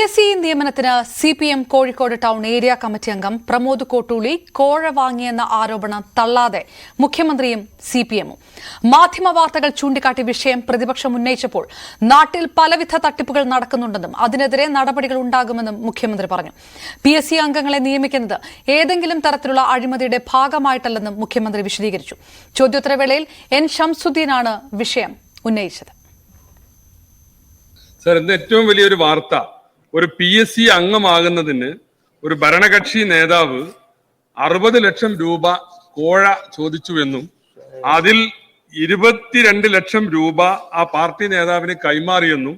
PSC നിയമനത്തിന് CPM Kozhikode town area committee അംഗം പ്രമോദ് കോട്ടൂളി കോഴ വാങ്ങിയെന്ന ആരോപണം തള്ളാതെ മുഖ്യമന്ത്രിയും CPMഉം മാധ്യമവാർത്തകൾ ചൂണ്ടിക്കാട്ടി വിഷയം പ്രതിപക്ഷം ഉന്നയിച്ചപ്പോൾ നാട്ടിൽ പലവിധ തട്ടിപ്പുകൾ നടക്കുന്നുണ്ടെന്നും അതിനെതിരെ നടപടികൾ ഉണ്ടാകുമെന്നും മുഖ്യമന്ത്രി പറഞ്ഞു. PSC അംഗങ്ങളെ നിയമിക്കുന്നത് ഏതെങ്കിലും തരത്തിലുള്ള അഴിമതിയുടെ ഭാഗമായിട്ടല്ലെന്നും മുഖ്യമന്ത്രി വിശദീകരിച്ചു. ചോദ്യോത്തരവേളയിൽ N. ഷംസുദ്ദീനാണ് വിഷയം ഉന്നയിച്ചത്. സർ, ഇന്ന് ഏറ്റവും വലിയൊരു വാർത്ത, ഒരു PSC അംഗമാകുന്നതിന് ഒരു ഭരണകക്ഷി നേതാവ് 60 ലക്ഷം രൂപ കോഴ ചോദിച്ചുവെന്നും അതിൽ 22 ലക്ഷം രൂപ ആ പാർട്ടി നേതാവിന് കൈമാറിയെന്നും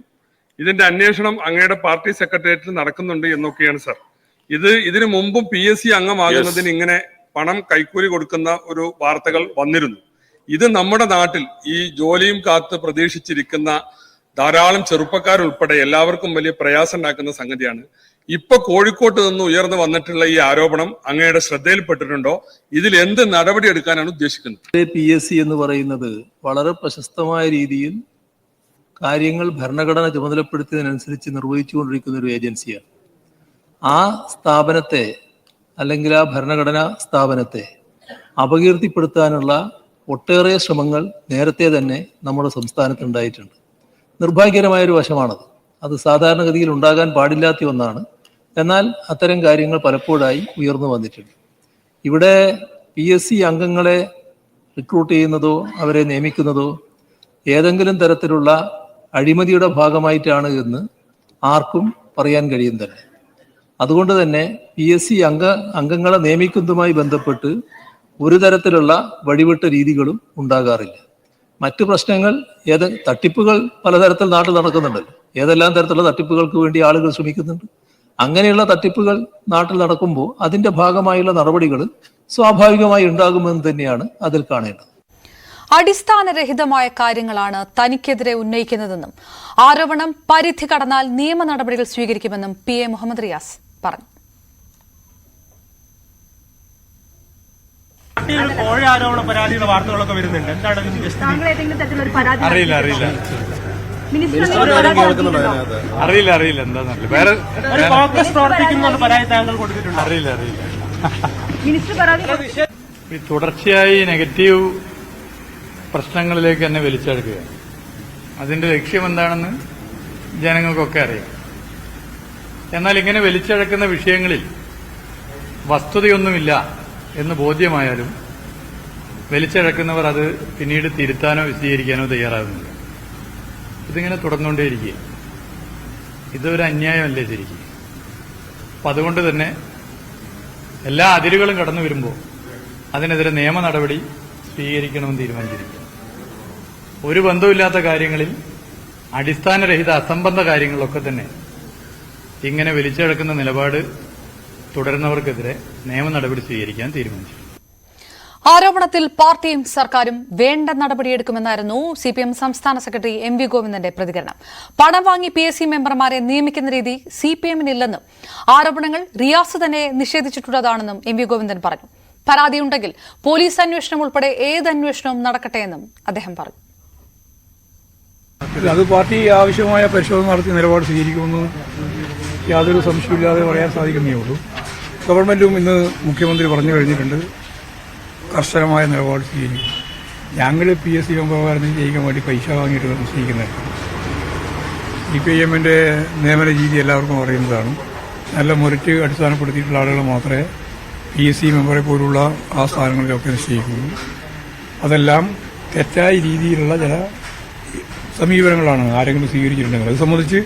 ഇതിന്റെ അന്വേഷണം അങ്ങയുടെ പാർട്ടി സെക്രട്ടേറിയറ്റിൽ നടക്കുന്നുണ്ട് എന്നൊക്കെയാണ് സർ. ഇതിനു മുമ്പും PSC അംഗമാകുന്നതിന് ഇങ്ങനെ പണം കൈക്കൂലി കൊടുക്കുന്ന ഒരു വാർത്തകൾ വന്നിരുന്നു. ഇത് നമ്മുടെ നാട്ടിൽ ഈ ജോലിയും കാത്ത് പ്രതീക്ഷിച്ചിരിക്കുന്ന ധാരാളം ചെറുപ്പക്കാരുൾപ്പെടെ എല്ലാവർക്കും വലിയ പ്രയാസം ഉണ്ടാക്കുന്ന സംഗതിയാണ്. ഇപ്പൊ കോഴിക്കോട്ട് നിന്ന് ഉയർന്നു വന്നിട്ടുള്ള ഈ ആരോപണം അങ്ങയുടെ ശ്രദ്ധയിൽപ്പെട്ടിട്ടുണ്ടോ? ഇതിൽ എന്ത് നടപടി എടുക്കാനാണ് ഉദ്ദേശിക്കുന്നത്? PSC എന്ന് പറയുന്നത് വളരെ പ്രശസ്തമായ രീതിയിൽ കാര്യങ്ങൾ ഭരണഘടന ചുമതലപ്പെടുത്തിയതിനനുസരിച്ച് നിർവഹിച്ചുകൊണ്ടിരിക്കുന്ന ഒരു ഏജൻസിയാണ്. ആ സ്ഥാപനത്തെ അല്ലെങ്കിൽ ആ ഭരണഘടനാ സ്ഥാപനത്തെ അപകീർത്തിപ്പെടുത്താനുള്ള ഒട്ടേറെ ശ്രമങ്ങൾ നേരത്തെ തന്നെ നമ്മുടെ സംസ്ഥാനത്ത് ഉണ്ടായിട്ടുണ്ട്. നിർഭാഗ്യകരമായൊരു വശമാണത്. അത് സാധാരണഗതിയിൽ ഉണ്ടാകാൻ പാടില്ലാത്ത ഒന്നാണ്. എന്നാൽ അത്തരം കാര്യങ്ങൾ പലപ്പോഴായി ഉയർന്നു വന്നിട്ടുണ്ട്. ഇവിടെ PSC അംഗങ്ങളെ റിക്രൂട്ട് ചെയ്യുന്നതോ അവരെ നിയമിക്കുന്നതോ ഏതെങ്കിലും തരത്തിലുള്ള അഴിമതിയുടെ ഭാഗമായിട്ടാണ് എന്ന് ആർക്കും പറയാൻ കഴിയും തന്നെ. അതുകൊണ്ട് തന്നെ PSC അംഗങ്ങളെ നിയമിക്കുന്നതുമായി ബന്ധപ്പെട്ട് ഒരു തരത്തിലുള്ള വഴിവിട്ട രീതികളും ഉണ്ടാകാറില്ല. മറ്റു പ്രശ്നങ്ങൾ തട്ടിപ്പുകൾ പലതരത്തിൽ നാട്ടിൽ നടക്കുന്നുണ്ടല്ലോ. ഏതെല്ലാം തരത്തിലുള്ള തട്ടിപ്പുകൾക്ക് വേണ്ടി ആളുകൾ ശ്രമിക്കുന്നുണ്ട്. അങ്ങനെയുള്ള തട്ടിപ്പുകൾ നാട്ടിൽ നടക്കുമ്പോൾ അതിന്റെ ഭാഗമായുള്ള നടപടികൾ സ്വാഭാവികമായി ഉണ്ടാകുമെന്ന് തന്നെയാണ് അതിൽ കാണേണ്ടത്. അടിസ്ഥാനരഹിതമായ കാര്യങ്ങളാണ് തനിക്കെതിരെ ഉന്നയിക്കുന്നതെന്നും ആരോപണം പരിധി കടന്നാൽ നിയമ നടപടികൾ സ്വീകരിക്കുമെന്നും PA മുഹമ്മദ് റിയാസ് പറഞ്ഞു. കോഴ ആരോപണ പരാതിയുടെ വാർത്തകളൊക്കെ വരുന്നുണ്ട്. എന്താണ് അറിയില്ല എന്താന്നല്ല. വേറെ കോൺഗ്രസ് പ്രവർത്തിക്കുന്ന പരാതി താങ്കൾ കൊടുത്തിട്ടുണ്ട്? അറിയില്ല. തുടർച്ചയായി നെഗറ്റീവ് പ്രശ്നങ്ങളിലേക്ക് തന്നെ വലിച്ചെടുക്കുകയാണ്. അതിന്റെ ലക്ഷ്യം എന്താണെന്ന് ജനങ്ങൾക്കൊക്കെ അറിയാം. എന്നാൽ ഇങ്ങനെ വലിച്ചഴക്കുന്ന വിഷയങ്ങളിൽ വസ്തുതയൊന്നുമില്ല എന്ന് ബോധ്യമായാലും വലിച്ചഴക്കുന്നവർ അത് പിന്നീട് തിരുത്താനോ വിശദീകരിക്കാനോ തയ്യാറാകുന്നില്ല. ഇതിങ്ങനെ തുടർന്നുകൊണ്ടേയിരിക്കുക. ഇതൊരു അന്യായമല്ലേ ശരിക്കും. അപ്പം അതുകൊണ്ട് തന്നെ എല്ലാ അതിരുകളും കടന്നു വരുമ്പോൾ അതിനെതിരെ നിയമ നടപടി സ്വീകരിക്കണമെന്ന് തീരുമാനിച്ചിരിക്കുക. ഒരു ബന്ധവുമില്ലാത്ത കാര്യങ്ങളിൽ, അടിസ്ഥാനരഹിത അസംബന്ധ കാര്യങ്ങളിലൊക്കെ തന്നെ ഇങ്ങനെ വലിച്ചഴക്കുന്ന നിലപാട് തുടരുന്നവർക്കെതിരെ നിയമ നടപടി സ്വീകരിക്കാൻ തീരുമാനിച്ചു. ആരോപണത്തിൽ പാർട്ടിയും സർക്കാരും വേണ്ട നടപടിയെടുക്കുമെന്നായിരുന്നു CPM സംസ്ഥാന സെക്രട്ടറി MV ഗോവിന്ദന്റെ പ്രതികരണം. പണം വാങ്ങി PSC മെമ്പർമാരെ നിയമിക്കുന്ന രീതി CPMനില്ലെന്നും ആരോപണങ്ങൾ റിയാസ് തന്നെ നിഷേധിച്ചിട്ടുള്ളതാണെന്നും MV ഗോവിന്ദൻ പറഞ്ഞു. പരാതിയുണ്ടെങ്കിൽ പോലീസ് അന്വേഷണം ഉൾപ്പെടെ ഏത് അന്വേഷണവും നടക്കട്ടെ എന്നും അദ്ദേഹം പറഞ്ഞു. അത് പാർട്ടി ആവശ്യമായ പരിശോധന നടത്തി നിലപാട് സ്വീകരിക്കുമെന്ന് യാതൊരു സംശയമില്ലാതെ പറയാൻ സാധിക്കുന്നേ ഉള്ളൂ. ഗവൺമെന്റും ഇന്ന് മുഖ്യമന്ത്രി പറഞ്ഞു കഴിഞ്ഞിട്ടുണ്ട്, കർശനമായ നിലപാട് സ്വീകരിക്കും. ഞങ്ങൾ PSC മെമ്പർമാരെ ജയിക്കാൻ വേണ്ടി പൈസ വാങ്ങിയിട്ട് നിശ്ചയിക്കുന്നത്. CPIMന്റെ നിയമന രീതി എല്ലാവർക്കും അറിയുന്നതാണ്. നല്ല മുരറ്റ് അടിസ്ഥാനപ്പെടുത്തിയിട്ടുള്ള ആളുകൾ മാത്രമേ PSC മെമ്പറെ പോലുള്ള ആ സ്ഥാനങ്ങളിലൊക്കെ നിശ്ചയിക്കുള്ളൂ. അതെല്ലാം തെറ്റായ രീതിയിലുള്ള ചില സമീപനങ്ങളാണ് ആരെങ്കിലും സ്വീകരിച്ചിട്ടുണ്ടെങ്കിൽ അത് സംബന്ധിച്ച്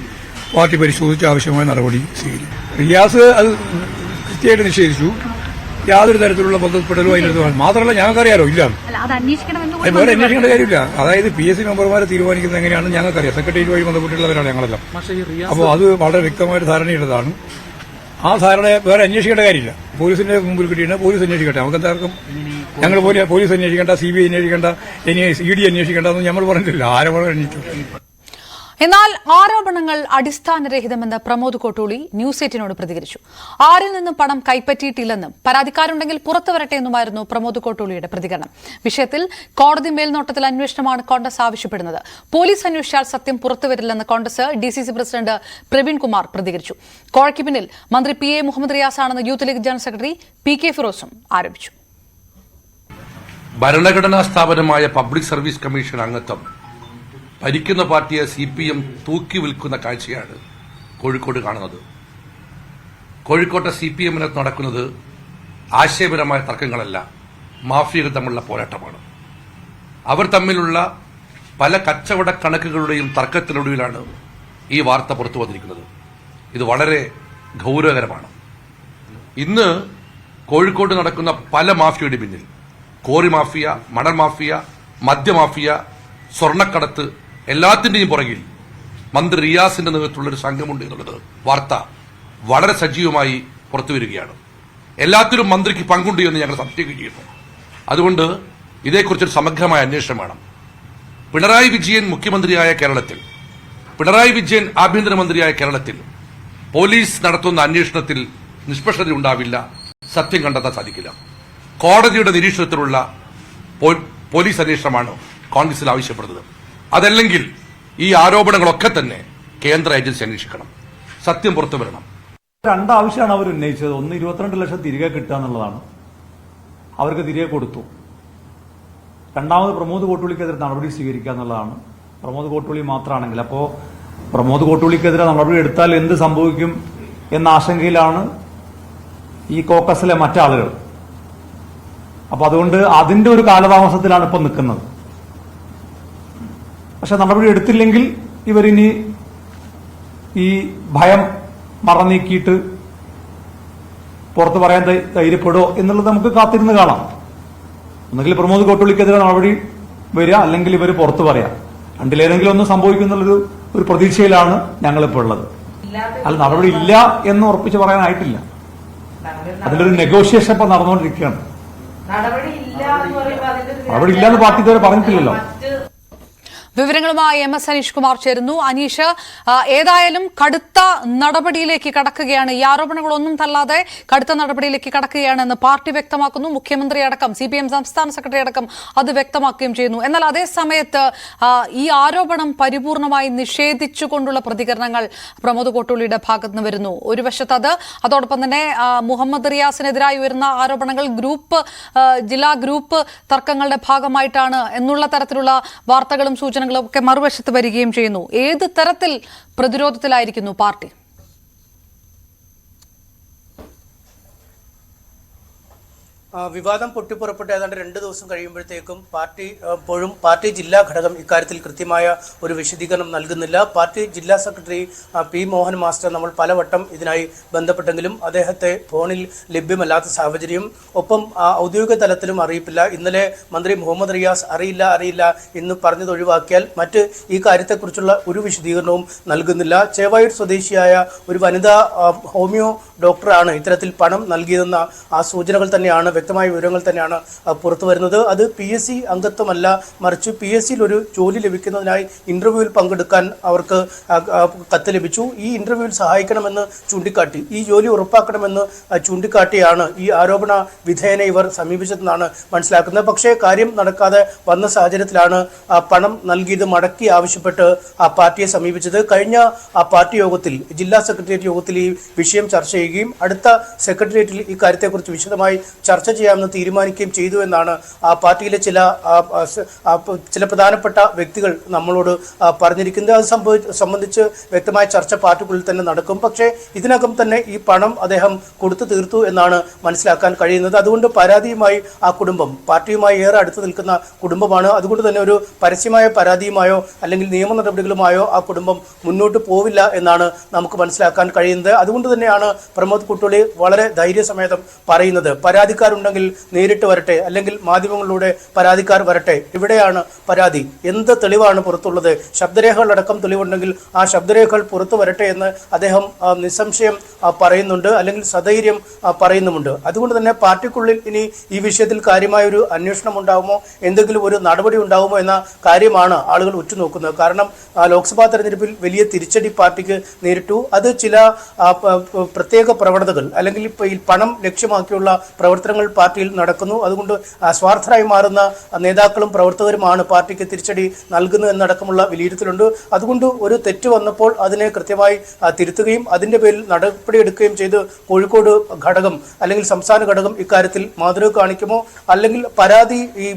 പാർട്ടി പരിശോധിച്ച് ആവശ്യമായ നടപടി സ്വീകരിക്കും. റിയാസ് അത് കൃത്യമായിട്ട് നിഷേധിച്ചു. യാതൊരു തരത്തിലുള്ള ബന്ധപ്പെട്ടലോ അതിനടുത്ത് മാത്രമല്ല ഞങ്ങൾക്കറിയാലോ ഇല്ല, വേറെ അന്വേഷിക്കേണ്ട കാര്യമില്ല. അതായത് PSC മെമ്പർമാരെ തീരുമാനിക്കുന്നത് എങ്ങനെയാണെന്ന് ഞങ്ങൾക്കറിയാം. സെക്രട്ടേറിയറ്റ് വഴി ബന്ധപ്പെട്ടുള്ളവരാണ് ഞങ്ങളെല്ലാം. അപ്പോൾ അത് വളരെ വ്യക്തമായിട്ട് ധാരണയുള്ളതാണ്. ആ ധാരണ വേറെ അന്വേഷിക്കേണ്ട കാര്യമില്ല. പോലീസിന്റെ മുമ്പിൽ കിട്ടിയിട്ട് പോലീസ് അന്വേഷിക്കട്ടെ. നമുക്ക് എന്താർക്കും ഞങ്ങൾ പോലീസ് അന്വേഷിക്കേണ്ട, CBI അന്വേഷിക്കേണ്ട, ED അന്വേഷിക്കേണ്ട എന്ന് ഞങ്ങൾ പറഞ്ഞിട്ടില്ല. ആരോപണം അന്വേഷിച്ചു. എന്നാൽ ആരോപണങ്ങൾ അടിസ്ഥാനരഹിതമെന്ന് പ്രമോദ് കോട്ടൂളി ന്യൂസ് 8നോട് പ്രതികരിച്ചു. ആരിൽ നിന്നും പണം കൈപ്പറ്റിയിട്ടില്ലെന്നും പരാതിക്കാരുണ്ടെങ്കിൽ പുറത്തുവരട്ടെ എന്നുമായിരുന്നു പ്രമോദ് കോട്ടൂളിയുടെ പ്രതികരണം. വിഷയത്തിൽ കോടതി മേൽനോട്ടത്തിൽ അന്വേഷണമാണ് കോൺഗ്രസ് ആവശ്യപ്പെടുന്നത്. പോലീസ് അന്വേഷിച്ചാൽ സത്യം പുറത്തുവരില്ലെന്ന് കോൺഗ്രസ് DCC പ്രസിഡന്റ് പ്രവീൺ കുമാർ പ്രതികരിച്ചു. കോഴയ്ക്ക് പിന്നിൽ മന്ത്രി PA മുഹമ്മദ് റിയാസാണെന്ന് youth league general secretary PK ഫിറോസും ആരോപിച്ചു. ഭരണഘടനാ സ്ഥാപനമായ പബ്ലിക് സർവീസ് കമ്മീഷൻ അംഗത്വം ഭരിക്കുന്ന പാർട്ടിയെ CPM തൂക്കി വിൽക്കുന്ന കാഴ്ചയാണ് കോഴിക്കോട് കാണുന്നത്. കോഴിക്കോട്ടെ CPMനകത്ത് നടക്കുന്നത് ആശയപരമായ തർക്കങ്ങളല്ല, മാഫിയകൾ തമ്മിലുള്ള പോരാട്ടമാണ്. അവർ തമ്മിലുള്ള പല കച്ചവട കണക്കുകളുടെയും തർക്കത്തിനൊടുവിലാണ് ഈ വാർത്ത പുറത്തു വന്നിരിക്കുന്നത്. ഇത് വളരെ ഗൌരവകരമാണ്. ഇന്ന് കോഴിക്കോട് നടക്കുന്ന പല മാഫിയയുടെ പിന്നിൽ കോറി മാഫിയ, മണൽ മാഫിയ, മദ്യമാഫിയ, സ്വർണ്ണക്കടത്ത് എല്ലാത്തിന്റെയും പുറകിൽ മന്ത്രി റിയാസിന്റെ നേതൃത്വത്തിലുള്ള ഒരു സംഘമുണ്ട് എന്നുള്ളത് വാർത്ത വളരെ സജീവമായി പുറത്തുവരികയാണ്. എല്ലാത്തിലും മന്ത്രിക്ക് പങ്കുണ്ട് എന്ന് ഞങ്ങൾ സംശയിക്കുകയാണ്. അതുകൊണ്ട് ഇതേക്കുറിച്ചൊരു സമഗ്രമായ അന്വേഷണം വേണം. പിണറായി വിജയൻ മുഖ്യമന്ത്രിയായ കേരളത്തിൽ, പിണറായി വിജയൻ ആഭ്യന്തരമന്ത്രിയായ കേരളത്തിൽ പോലീസ് നടത്തുന്ന അന്വേഷണത്തിൽ നിഷ്പക്ഷത ഉണ്ടാവില്ല, സത്യം കണ്ടെത്താൻ സാധിക്കില്ല. കോടതിയുടെ നിരീക്ഷണത്തിലുള്ള പോലീസ് അന്വേഷണമാണ് കോൺഗ്രസിൽ ആവശ്യപ്പെടുന്നത്. അതല്ലെങ്കിൽ ഈ ആരോപണങ്ങളൊക്കെ തന്നെ കേന്ദ്ര ഏജൻസി അന്വേഷിക്കണം, സത്യം പുറത്തു വരണം. രണ്ടാവശ്യമാണ് അവർ ഉന്നയിച്ചത്. ഒന്ന് 22 ലക്ഷം തിരികെ കിട്ടുക എന്നുള്ളതാണ്, അവർക്ക് തിരികെ കൊടുത്തു. രണ്ടാമത് പ്രമോദ് കോട്ടൂളിക്കെതിരെ നടപടി സ്വീകരിക്കുക എന്നുള്ളതാണ്. പ്രമോദ് കോട്ടൂളി മാത്രമാണെങ്കിൽ അപ്പോൾ പ്രമോദ് കോട്ടൂളിക്കെതിരെ നടപടി എടുത്താൽ എന്ത് സംഭവിക്കും എന്ന ആശങ്കയിലാണ് ഈ കോക്കസിലെ മറ്റാളുകൾ. അപ്പൊ അതുകൊണ്ട് അതിന്റെ ഒരു കാലതാമസത്തിലാണ് ഇപ്പം നിൽക്കുന്നത്. പക്ഷെ നടപടി എടുത്തില്ലെങ്കിൽ ഇവരിനി ഈ ഭയം മറന്നീക്കിയിട്ട് പുറത്തു പറയാൻ ധൈര്യപ്പെടുമോ എന്നുള്ളത് നമുക്ക് കാത്തിരുന്ന് കാണാം. ഒന്നുകിൽ പ്രമോദ് കോട്ടൂളിക്കെതിരെ നടപടി വരിക, അല്ലെങ്കിൽ ഇവർ പുറത്തു പറയാം. രണ്ടിലേതെങ്കിലും ഒന്ന് സംഭവിക്കുന്നുള്ളൊരു പ്രതീക്ഷയിലാണ് ഞങ്ങളിപ്പോൾ ഉള്ളത്. അല്ല, നടപടി ഇല്ല എന്ന് ഉറപ്പിച്ച് പറയാനായിട്ടില്ല. അതിലൊരു നെഗോഷിയേഷൻ ഇപ്പൊ നടന്നുകൊണ്ടിരിക്കുകയാണ്. നടപടി ഇല്ല എന്ന് പാർട്ടി ഇതുവരെ പറഞ്ഞിട്ടില്ലല്ലോ. വിവരങ്ങളുമായി MS അനീഷ് കുമാർ ചേരുന്നു. അനീഷ്, ഏതായാലും കടുത്ത നടപടിയിലേക്ക് കടക്കുകയാണ്. ഈ ആരോപണങ്ങളൊന്നും തള്ളാതെ കടുത്ത നടപടിയിലേക്ക് കടക്കുകയാണെന്ന് പാർട്ടി വ്യക്തമാക്കുന്നു. മുഖ്യമന്ത്രി അടക്കം CPM സംസ്ഥാന സെക്രട്ടറി അടക്കം അത് വ്യക്തമാക്കുകയും ചെയ്യുന്നു. എന്നാൽ അതേ സമയത്ത് ഈ ആരോപണം പരിപൂർണമായി നിഷേധിച്ചുകൊണ്ടുള്ള പ്രതികരണങ്ങൾ പ്രമോദ് കോട്ടൂളിയുടെ ഭാഗത്ത് നിന്ന് വരുന്നു. ഒരു വശത്ത് അതോടൊപ്പം തന്നെ മുഹമ്മദ് റിയാസിനെതിരായി ഉയർന്ന ആരോപണങ്ങൾ ജില്ലാ ഗ്രൂപ്പ് തർക്കങ്ങളുടെ ഭാഗമായിട്ടാണ് എന്നുള്ള തരത്തിലുള്ള വാർത്തകളും സൂചനകളും ഒക്കെ മറുവശത്ത് വരികയും ചെയ്യുന്നു. ഏത് തരത്തിൽ പ്രതിരോധത്തിലായിരിക്കുന്നു പാർട്ടി? വിവാദം പൊട്ടിപ്പുറപ്പെട്ട് ഏതാണ്ട് 2 ദിവസം കഴിയുമ്പോഴത്തേക്കും പാർട്ടി ജില്ലാ ഘടകം ഇക്കാര്യത്തിൽ കൃത്യമായ ഒരു വിശദീകരണം നൽകുന്നില്ല. പാർട്ടി ജില്ലാ സെക്രട്ടറി P മോഹൻ മാസ്റ്റർ നമ്മൾ പലവട്ടം ഇതിനായി ബന്ധപ്പെട്ടെങ്കിലും അദ്ദേഹത്തെ ഫോണിൽ ലഭ്യമല്ലാത്ത സാഹചര്യം, ഒപ്പം ഔദ്യോഗിക തലത്തിലും അറിയിപ്പില്ല. ഇന്നലെ മന്ത്രി മുഹമ്മദ് റിയാസ് അറിയില്ല എന്ന് പറഞ്ഞത് ഒഴിവാക്കിയാൽ മറ്റ് ഈ കാര്യത്തെക്കുറിച്ചുള്ള ഒരു വിശദീകരണവും നൽകുന്നില്ല. ചേവായൂർ സ്വദേശിയായ ഒരു വനിതാ ഹോമിയോ ഡോക്ടറാണ് ഇത്തരത്തിൽ പണം നൽകിയതെന്ന ആ സൂചനകൾ തന്നെയാണ്, വ്യക്തമായ വിവരങ്ങൾ തന്നെയാണ് പുറത്തു വരുന്നത്. അത് PSC അംഗത്വമല്ല, മറിച്ച് PSCയിൽ ഒരു ജോലി ലഭിക്കുന്നതിനായി ഇന്റർവ്യൂവിൽ പങ്കെടുക്കാൻ അവർക്ക് കത്ത് ലഭിച്ചു. ഈ ഇന്റർവ്യൂവിൽ സഹായിക്കണമെന്ന് ചൂണ്ടിക്കാട്ടി, ഈ ജോലി ഉറപ്പാക്കണമെന്ന് ചൂണ്ടിക്കാട്ടിയാണ് ഈ ആരോപണ വിധേയനെ ഇവർ സമീപിച്ചതെന്നാണ് മനസ്സിലാക്കുന്നത്. പക്ഷേ കാര്യം നടക്കാതെ വന്ന സാഹചര്യത്തിലാണ് പണം നൽകിയത് മടക്കി ആവശ്യപ്പെട്ട് പാർട്ടിയെ സമീപിച്ചത്. കഴിഞ്ഞ പാർട്ടി യോഗത്തിൽ, ജില്ലാ സെക്രട്ടേറിയറ്റ് യോഗത്തിൽ ഈ വിഷയം ചർച്ച ചെയ്യുകയും അടുത്ത സെക്രട്ടേറിയറ്റിൽ ഈ കാര്യത്തെക്കുറിച്ച് വിശദമായി ചർച്ച ചെയ്യാമെന്ന് തീരുമാനിക്കുകയും ചെയ്തു എന്നാണ് പാർട്ടിയിലെ ചില പ്രധാനപ്പെട്ട വ്യക്തികൾ നമ്മളോട് പറഞ്ഞിരിക്കുന്നത്. അത് സംബന്ധിച്ച് വ്യക്തമായ ചർച്ച പാർട്ടിക്കുള്ളിൽ തന്നെ നടക്കും. പക്ഷേ ഇതിനകം തന്നെ ഈ പണം അദ്ദേഹം കൊടുത്തു തീർത്തു എന്നാണ് മനസ്സിലാക്കാൻ കഴിയുന്നത്. അതുകൊണ്ട് പരാതിയുമായി ആ കുടുംബം പാർട്ടിയുമായി ഏറെ അടുത്ത് നിൽക്കുന്ന കുടുംബമാണ്. അതുകൊണ്ട് തന്നെ ഒരു പരസ്യമായ പരാതിയുമായോ അല്ലെങ്കിൽ നിയമ നടപടികളുമായോ ആ കുടുംബം മുന്നോട്ട് പോവില്ല എന്നാണ് നമുക്ക് മനസ്സിലാക്കാൻ കഴിയുന്നത്. അതുകൊണ്ട് തന്നെയാണ് പ്രമോദ് കുട്ടോളി വളരെ ധൈര്യസമേതം പറയുന്നത്. പരാതിക്കാരുണ്ടെങ്കിൽ നേരിട്ട് വരട്ടെ, അല്ലെങ്കിൽ മാധ്യമങ്ങളിലൂടെ പരാതിക്കാർ വരട്ടെ. ഇവിടെയാണ് പരാതി. എന്ത് തെളിവാണ് പുറത്തുള്ളത്? ശബ്ദരേഖകളടക്കം തെളിവുണ്ടെങ്കിൽ ആ ശബ്ദരേഖകൾ പുറത്തു വരട്ടെ എന്ന് അദ്ദേഹം നിസ്സംശയം പറയുന്നുണ്ട്, അല്ലെങ്കിൽ സധൈര്യം പറയുന്നുമുണ്ട്. അതുകൊണ്ട് തന്നെ പാർട്ടിക്കുള്ളിൽ ഇനി ഈ വിഷയത്തിൽ കാര്യമായ ഒരു അന്വേഷണം ഉണ്ടാകുമോ, എന്തെങ്കിലും ഒരു നടപടി ഉണ്ടാകുമോ എന്ന കാര്യമാണ് ആളുകൾ ഉറ്റുനോക്കുന്നത്. കാരണം ലോക്സഭാ തെരഞ്ഞെടുപ്പിൽ വലിയ തിരിച്ചടി പാർട്ടിക്ക് നേരിട്ടു. അത് ചില പ്രത്യേക പ്രവണതകൾ, അല്ലെങ്കിൽ ഇപ്പോൾ ഈ പണം ലക്ഷ്യമാക്കിയുള്ള പ്രവർത്തനങ്ങൾ പാർട്ടിയിൽ നടക്കുന്നു. അതുകൊണ്ട് സ്വാർത്ഥരായി മാറുന്ന നേതാക്കളും പ്രവർത്തകരുമാണ് പാർട്ടിക്ക് തിരിച്ചടി നൽകുന്നത് എന്നടക്കമുള്ള വിലയിരുത്തലുണ്ട്. അതുകൊണ്ട് ഒരു തെറ്റ് വന്നപ്പോൾ അതിനെ കൃത്യമായി തിരുത്തുകയും അതിന്റെ പേരിൽ നടപടിയെടുക്കുകയും ചെയ്ത് കോഴിക്കോട് ഘടകം അല്ലെങ്കിൽ സംസ്ഥാന ഘടകം ഇക്കാര്യത്തിൽ മാതൃക കാണിക്കുമോ, അല്ലെങ്കിൽ പരാതി ഈ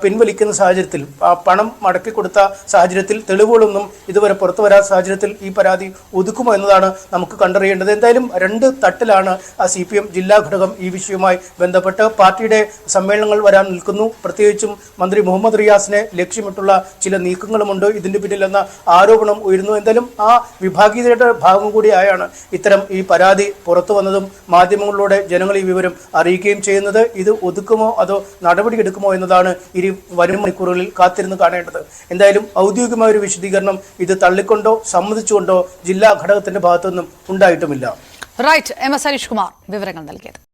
പിൻവലിക്കുന്ന സാഹചര്യത്തിൽ, പണം മടക്കി കൊടുത്ത സാഹചര്യത്തിൽ, തെളിവുകളൊന്നും ഇതുവരെ പുറത്തു വരാത്ത സാഹചര്യത്തിൽ ഈ പരാതി ഒതുക്കുമോ എന്നതാണ് നമുക്ക് കണ്ടറിയേണ്ടത്. എന്തായാലും രണ്ട് തട്ടിലാണ് CPM ജില്ലാ ഘടകം ഈ വിഷയവുമായി ബന്ധപ്പെട്ട്. പാർട്ടിയുടെ സമ്മേളനങ്ങൾ വരാൻ നിൽക്കുന്നു. പ്രത്യേകിച്ചും മന്ത്രി മുഹമ്മദ് റിയാസിനെ ലക്ഷ്യമിട്ടുള്ള ചില നീക്കങ്ങളുമുണ്ട് ഇതിന്റെ പിന്നിലെന്ന ആരോപണം ഉയരുന്നു. എന്തായാലും ആ വിഭാഗീയതയുടെ ഭാഗം കൂടിയായാണ് ഇത്തരം ഈ പരാതി പുറത്തു വന്നതും മാധ്യമങ്ങളിലൂടെ ജനങ്ങൾ ഈ വിവരം അറിയിക്കുകയും ചെയ്യുന്നത്. ഇത് ഒതുക്കുമോ അതോ നടപടിയെടുക്കുമോ എന്നതാണ് ഇനി വരും മണിക്കൂറുകളിൽ കാത്തിരുന്ന് കാണേണ്ടത്. എന്തായാലും ഔദ്യോഗികമായ ഒരു വിശദീകരണം ഇത് തള്ളിക്കൊണ്ടോ സമ്മതിച്ചുകൊണ്ടോ ജില്ലാ ഘടകത്തിന്റെ ഭാഗത്തുനിന്നും ഉണ്ടായിട്ടുമില്ല. റൈറ്റ്, MS ഹരീഷ് കുമാർ വിവരങ്ങൾ നൽകിയത്.